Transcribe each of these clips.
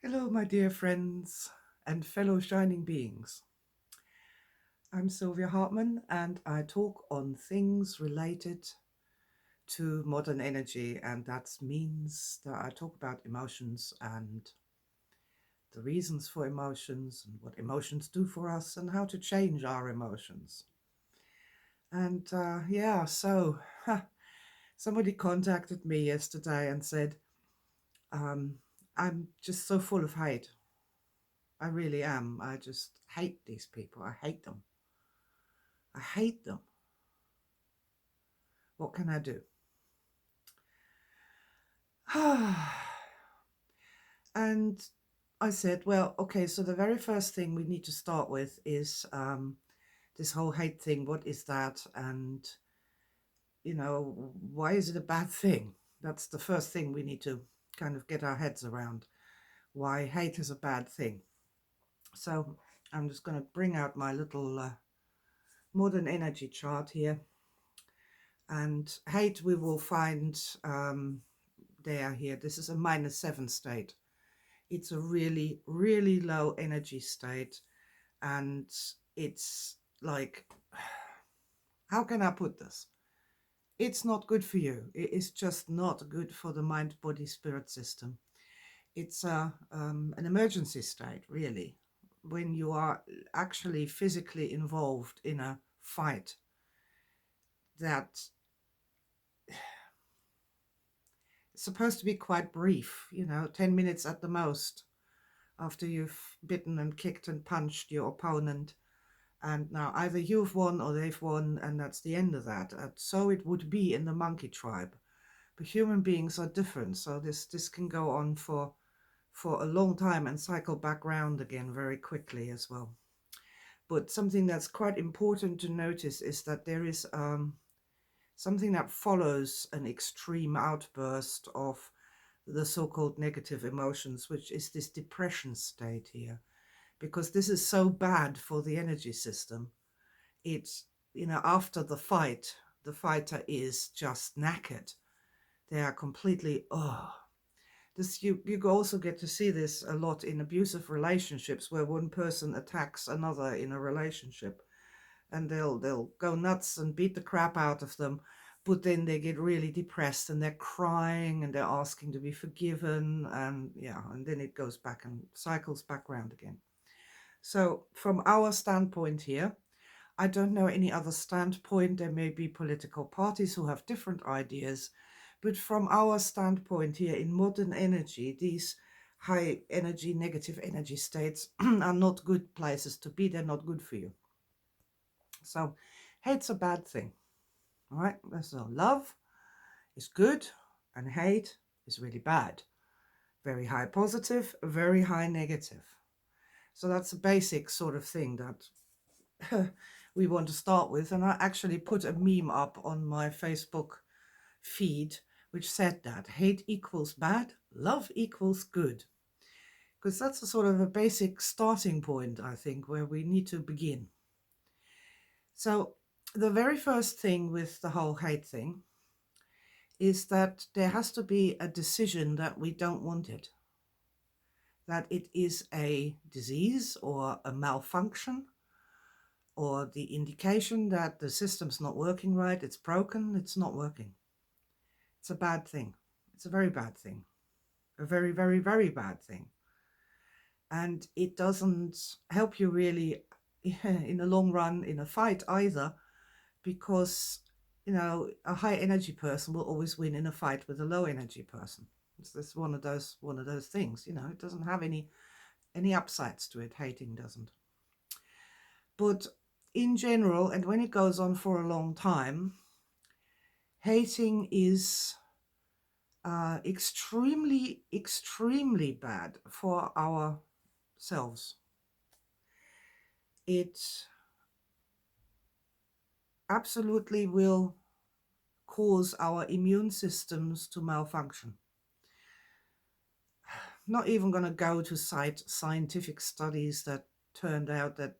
Hello, my dear friends and fellow shining beings. I'm Sylvia Hartman, and I talk on things related to modern energy, and that means that I talk about emotions and the reasons for emotions and what emotions do for us and how to change our emotions. And somebody contacted me yesterday and said, um, I'm just so full of hate. I really am. I just hate these people. I hate them. I hate them. What can I do? And I said, well, okay, so the very first thing we need to start with is this whole hate thing. What is that? And, why is it a bad thing? That's the first thing we need to kind of get our heads around. Why hate is a bad thing. So I'm just going to bring out my little modern energy chart here. And hate we will find here. This is a -7 state. It's a really, really low energy state. And it's like, how can I put this? It's not good for you. It is just not good for the mind, body, spirit system. It's an emergency state, really, when you are actually physically involved in a fight that is supposed to be quite brief, 10 minutes at the most after you've bitten and kicked and punched your opponent. And now either you've won or they've won, and that's the end of that. So it would be in the monkey tribe. But human beings are different, so this can go on for a long time and cycle back round again very quickly as well. But something that's quite important to notice is that there is something that follows an extreme outburst of the so-called negative emotions, which is this depression state here. Because this is so bad for the energy system. It's, after the fight, the fighter is just knackered. They are completely, this you also get to see this a lot in abusive relationships, where one person attacks another in a relationship, and they'll go nuts and beat the crap out of them, but then they get really depressed and they're crying and they're asking to be forgiven, and then it goes back and cycles back round again. So from our standpoint here, I don't know any other standpoint. There may be political parties who have different ideas, but from our standpoint here in modern energy, these high energy, negative energy states are not good places to be. They're not good for you. So hate's a bad thing. All right. So love is good and hate is really bad. Very high positive, very high negative. So that's a basic sort of thing that we want to start with. And I actually put a meme up on my Facebook feed which said that hate equals bad, love equals good. Because that's a sort of a basic starting point, I think, where we need to begin. So the very first thing with the whole hate thing is that there has to be a decision that we don't want it. That it is a disease or a malfunction, or the indication that the system's not working right, it's broken, it's not working. It's a bad thing. It's a very bad thing. A very, very, very bad thing. And it doesn't help you really in the long run in a fight either, because, a high energy person will always win in a fight with a low energy person. It's one of those things, it doesn't have any upsides to it. Hating doesn't. But in general, and when it goes on for a long time, hating is extremely, extremely bad for ourselves. It absolutely will cause our immune systems to malfunction. Not even going to go to cite scientific studies that turned out that,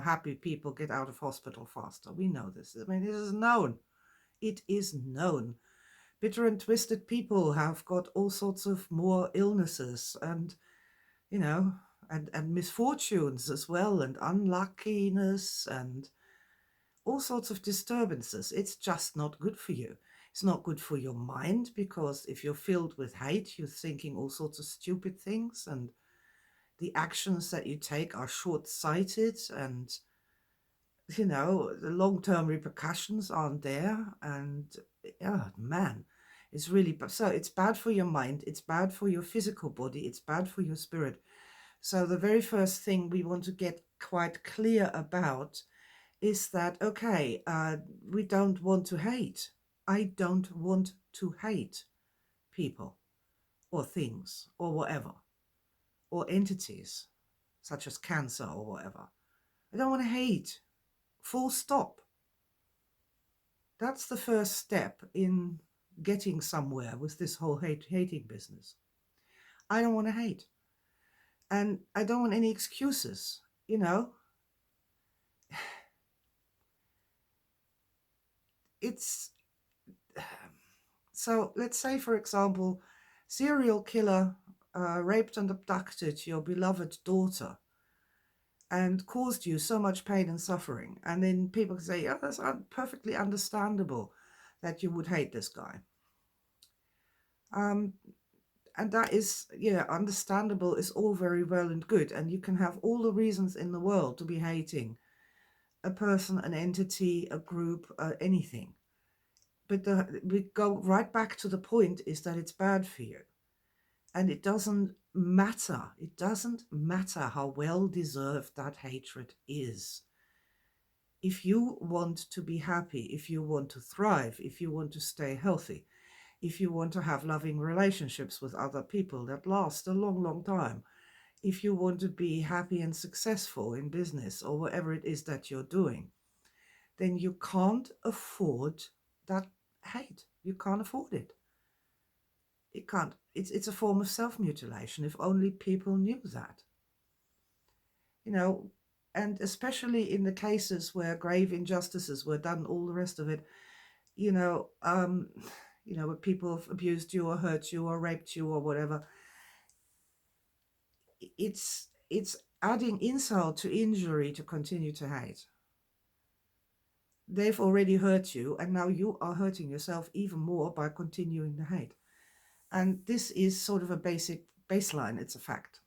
happy people get out of hospital faster. We know this. I mean, it is known. It is known. Bitter and twisted people have got all sorts of more illnesses, and you know, and misfortunes as well, and unluckiness, and all sorts of disturbances. It's just not good for you. It's not good for your mind, because if you're filled with hate, you're thinking all sorts of stupid things, and the actions that you take are short-sighted, and the long-term repercussions aren't there. And yeah, man, it's really so it's bad for your mind, it's bad for your physical body, it's bad for your spirit. So the very first thing we want to get quite clear about is that, okay, we don't want to hate. I don't want to hate people or things or whatever, or entities such as cancer or whatever. I don't want to hate. Full stop. That's the first step in getting somewhere with this whole hating business. I don't want to hate. And I don't want any excuses, you know. It's so let's say, for example, serial killer raped and abducted your beloved daughter and caused you so much pain and suffering. And then people say, oh, that's perfectly understandable that you would hate this guy. Um, and that is, understandable is all very well and good. And you can have all the reasons in the world to be hating a person, an entity, a group, anything. But we go right back to the point is that it's bad for you. And it doesn't matter. It doesn't matter how well deserved that hatred is. If you want to be happy, if you want to thrive, if you want to stay healthy, if you want to have loving relationships with other people that last a long, long time, if you want to be happy and successful in business or whatever it is that you're doing, then you can't afford that hate. You can't afford it. It can't. It's a form of self-mutilation, if only people knew that. You know, and especially in the cases where grave injustices were done, all the rest of it, you know, um, where people have abused you or hurt you or raped you or whatever, it's adding insult to injury to continue to hate. They've already hurt you, and now you are hurting yourself even more by continuing the hate. And this is sort of a basic baseline, it's a fact.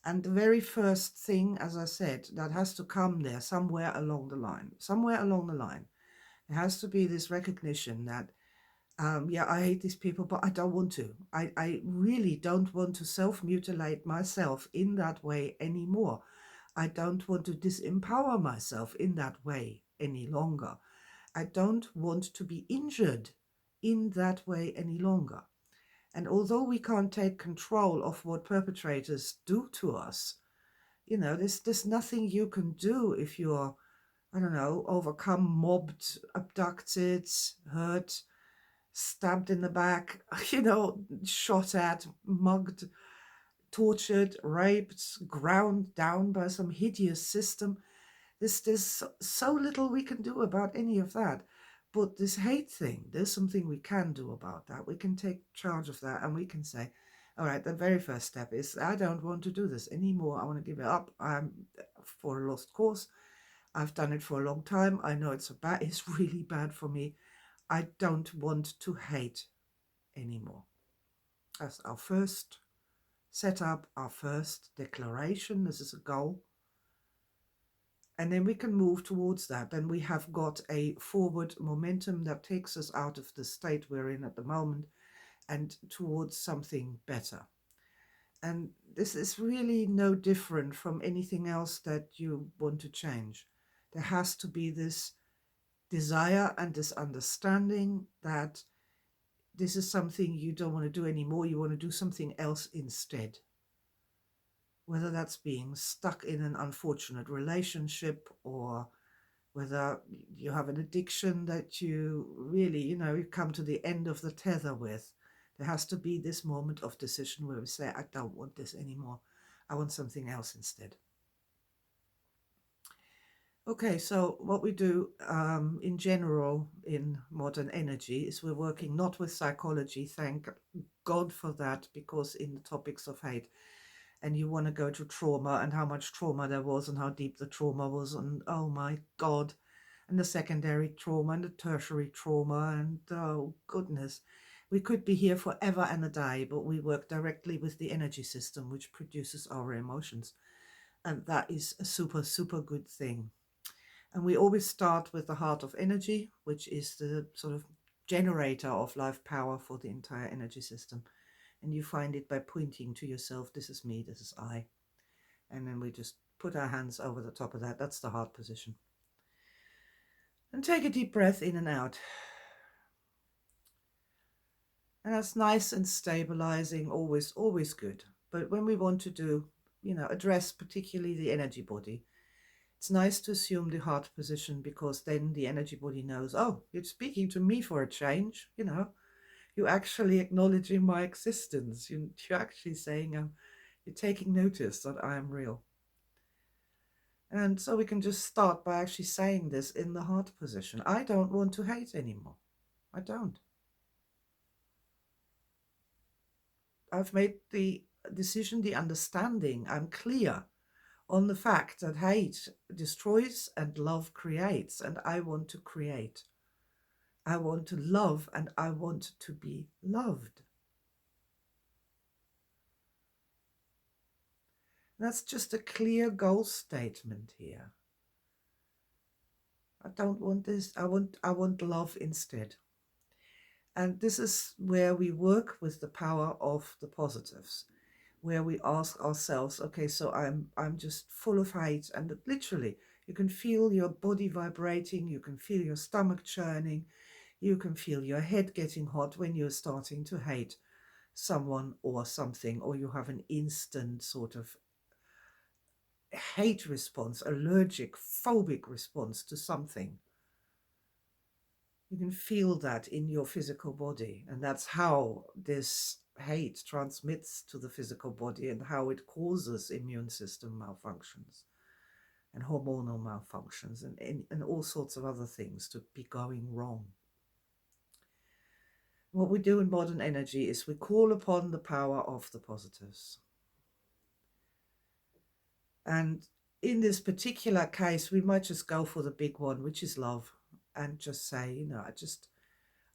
And the very first thing, as I said, that has to come there somewhere along the line, there has to be this recognition that, yeah, I hate these people, but I don't want to. I really don't want to self-mutilate myself in that way anymore. I don't want to disempower myself in that way any longer. I don't want to be injured in that way any longer. And although we can't take control of what perpetrators do to us, there's nothing you can do if you're, I don't know, overcome, mobbed, abducted, hurt, stabbed in the back, shot at, mugged, tortured, raped, ground down by some hideous system. There's so little we can do about any of that. But this hate thing, there's something we can do about that. We can take charge of that, and we can say, all right, the very first step is, I don't want to do this anymore. I want to give it up. I'm for a lost cause. I've done it for a long time. I know it's really bad for me. I don't want to hate anymore. That's our first setup, our first declaration. This is a goal. And then we can move towards that. Then we have got a forward momentum that takes us out of the state we're in at the moment and towards something better. And this is really no different from anything else that you want to change. There has to be this desire and this understanding that this is something you don't want to do anymore. You want to do something else instead. Whether that's being stuck in an unfortunate relationship, or whether you have an addiction that you really, you come to the end of the tether with. There has to be this moment of decision where we say, I don't want this anymore. I want something else instead. Okay, so what we do in general in modern energy is we're working not with psychology, thank God for that, because in the topics of hate, and you want to go to trauma and how much trauma there was and how deep the trauma was, and oh my God, and the secondary trauma and the tertiary trauma, and oh goodness, we could be here forever and a day, but we work directly with the energy system which produces our emotions, and that is a super, super good thing. And we always start with the heart of energy, which is the sort of generator of life power for the entire energy system. And you find it by pointing to yourself, this is me, this is I. And then we just put our hands over the top of that. That's the heart position. And take a deep breath in and out. And that's nice and stabilizing, always, always good. But when we want to do, address particularly the energy body, it's nice to assume the heart position, because then the energy body knows, oh, you're speaking to me for a change, you're actually acknowledging my existence. You're actually saying, you're taking notice that I am real. And so we can just start by actually saying this in the heart position. I don't want to hate anymore. I don't. I've made the decision, the understanding. I'm clear on the fact that hate destroys and love creates, and I want to create. I want to love, and I want to be loved. That's just a clear goal statement here. I don't want this. I want love instead. And this is where we work with the power of the positives, where we ask ourselves, okay, so I'm just full of hate, and literally you can feel your body vibrating, you can feel your stomach churning, you can feel your head getting hot when you're starting to hate someone or something, or you have an instant sort of hate response, allergic, phobic response to something. You can feel that in your physical body, and that's how this hate transmits to the physical body, and how it causes immune system malfunctions and hormonal malfunctions and all sorts of other things to be going wrong. What we do in modern energy is we call upon the power of the positives. And in this particular case, we might just go for the big one, which is love, and just say,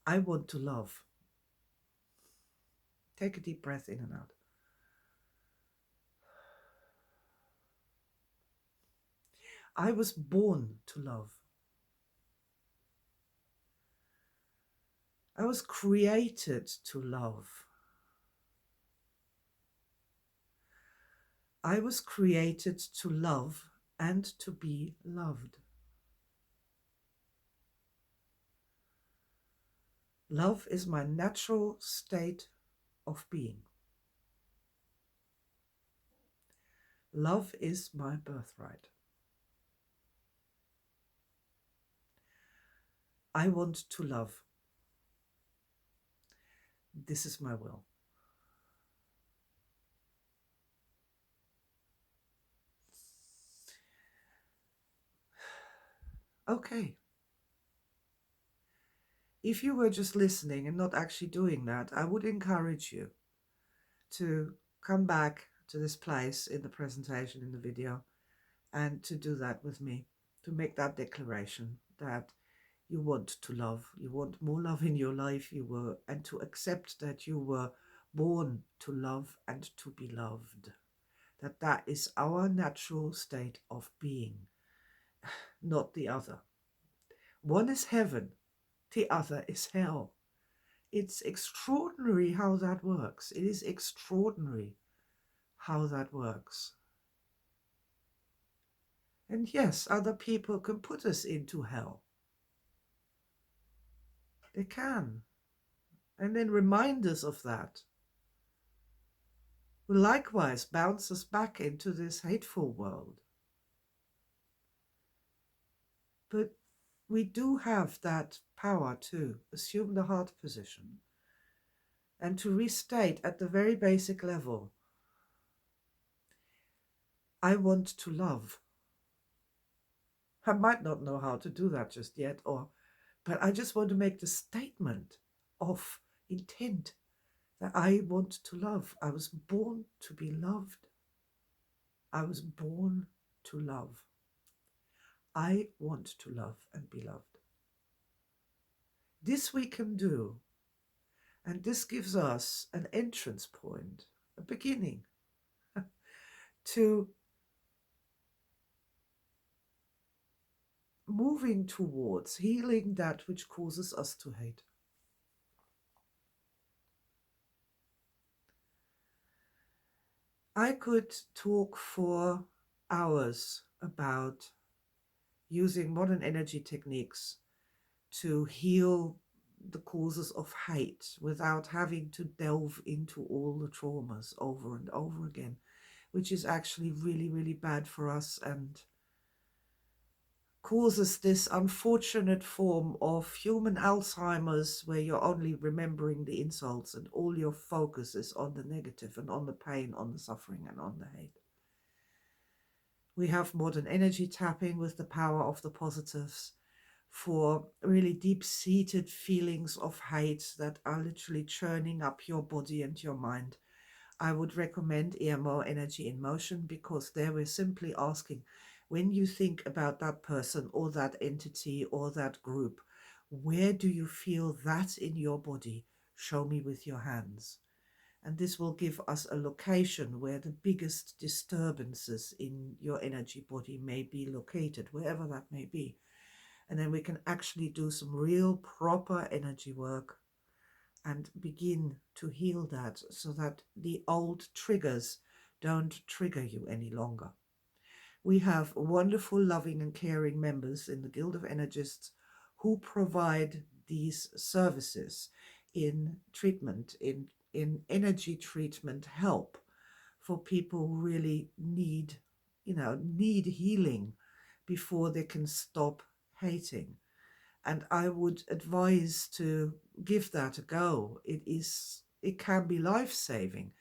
I want to love. Take a deep breath in and out. I was born to love. I was created to love. I was created to love and to be loved. Love is my natural state of being. Love is my birthright. I want to love. This is my will. Okay. If you were just listening and not actually doing that, I would encourage you to come back to this place in the presentation, in the video, and to do that with me, to make that declaration that you want to love, you want more love in your life, and to accept that you were born to love and to be loved, that is our natural state of being, not the other. One is heaven, the other is hell. It's extraordinary how that works. It is extraordinary how that works. And yes, other people can put us into hell. They can. And then remind us of that. Will likewise bounce us back into this hateful world. But we do have that power to assume the heart position and to restate at the very basic level, I want to love. I might not know how to do that just yet, but I just want to make the statement of intent that I want to love. I was born to be loved. I was born to love. I want to love and be loved. This we can do, and this gives us an entrance point, a beginning to moving towards healing that which causes us to hate. I could talk for hours about using modern energy techniques to heal the causes of hate without having to delve into all the traumas over and over again, which is actually really, really bad for us and causes this unfortunate form of human Alzheimer's where you're only remembering the insults and all your focus is on the negative and on the pain, on the suffering and on the hate. We have modern energy tapping with the power of the positives for really deep-seated feelings of hate that are literally churning up your body and your mind. I would recommend EMO Energy in Motion because there we're simply asking, when you think about that person or that entity or that group, where do you feel that in your body? Show me with your hands. And this will give us a location where the biggest disturbances in your energy body may be located, wherever that may be. And then we can actually do some real proper energy work and begin to heal that so that the old triggers don't trigger you any longer. We have wonderful, loving and caring members in the Guild of Energists who provide these services in treatment, in energy treatment help for people who really need healing before they can stop hating. And I would advise to give that a go. It can be life-saving.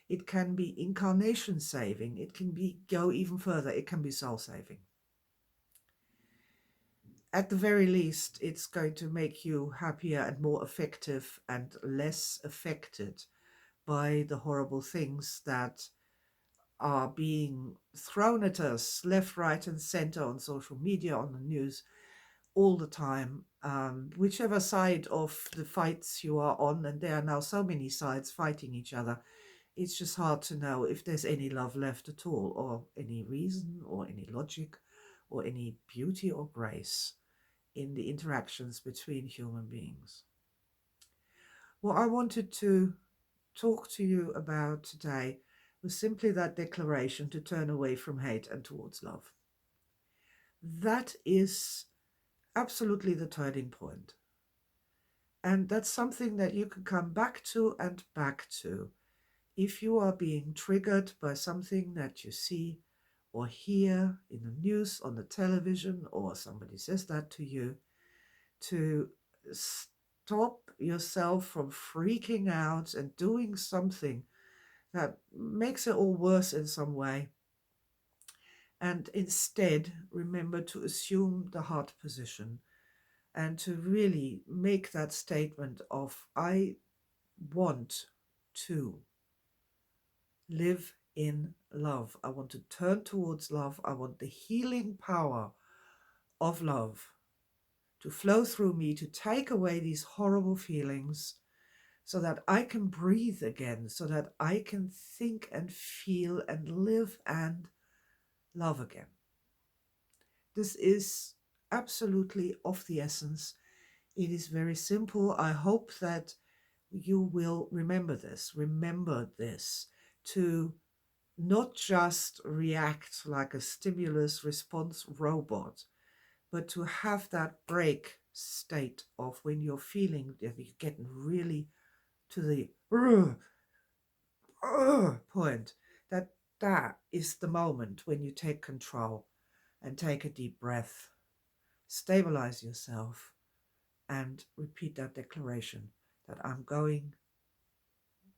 It can be incarnation-saving. It can go even further. It can be soul-saving. At the very least, it's going to make you happier and more effective and less affected by the horrible things that are being thrown at us left, right, and center on social media, on the news, all the time, whichever side of the fights you are on, and there are now so many sides fighting each other, it's just hard to know if there's any love left at all, or any reason, or any logic, or any beauty or grace in the interactions between human beings. What I wanted to talk to you about today was simply that declaration to turn away from hate and towards love. That is absolutely the turning point. And that's something that you can come back to and back to if you are being triggered by something that you see or hear in the news, on the television, or somebody says that to you, to stop yourself from freaking out and doing something that makes it all worse in some way. And instead, remember to assume the heart position and to really make that statement of, I want to live in love. I want to turn towards love. I want the healing power of love to flow through me, to take away these horrible feelings so that I can breathe again, so that I can think and feel and live and love again. This is absolutely of the essence. It is very simple. I hope that you will remember this, to not just react like a stimulus response robot, but to have that break state of when you're feeling that you're getting really to the point, that is the moment when you take control and take a deep breath, stabilize yourself, and repeat that declaration that I'm going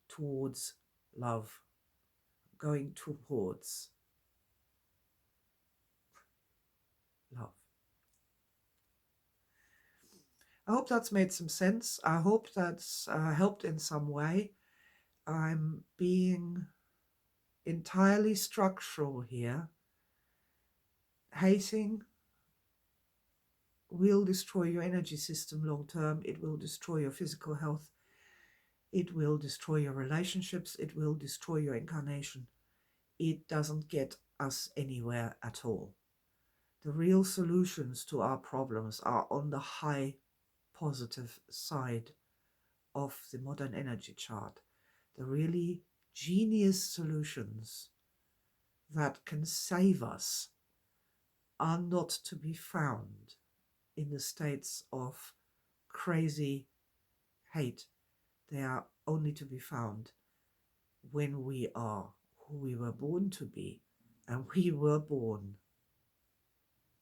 towards love, going towards love. I hope that's made some sense. I hope that's helped in some way. I'm being entirely structural here. Hating will destroy your energy system long term. It will destroy your physical health. It will destroy your relationships. It will destroy your incarnation. It doesn't get us anywhere at all. The real solutions to our problems are on the high positive side of the modern energy chart. The really genius solutions that can save us are not to be found in the states of crazy hate. They are only to be found when we are who we were born to be, and we were born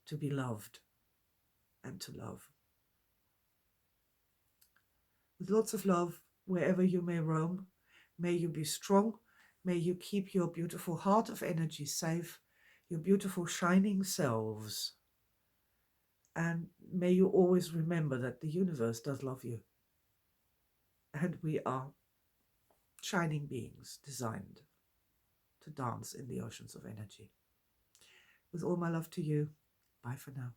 to be loved and to love. With lots of love, wherever you may roam, may you be strong, may you keep your beautiful heart of energy safe, your beautiful shining selves, and may you always remember that the universe does love you, and we are shining beings designed to dance in the oceans of energy. With all my love to you, bye for now.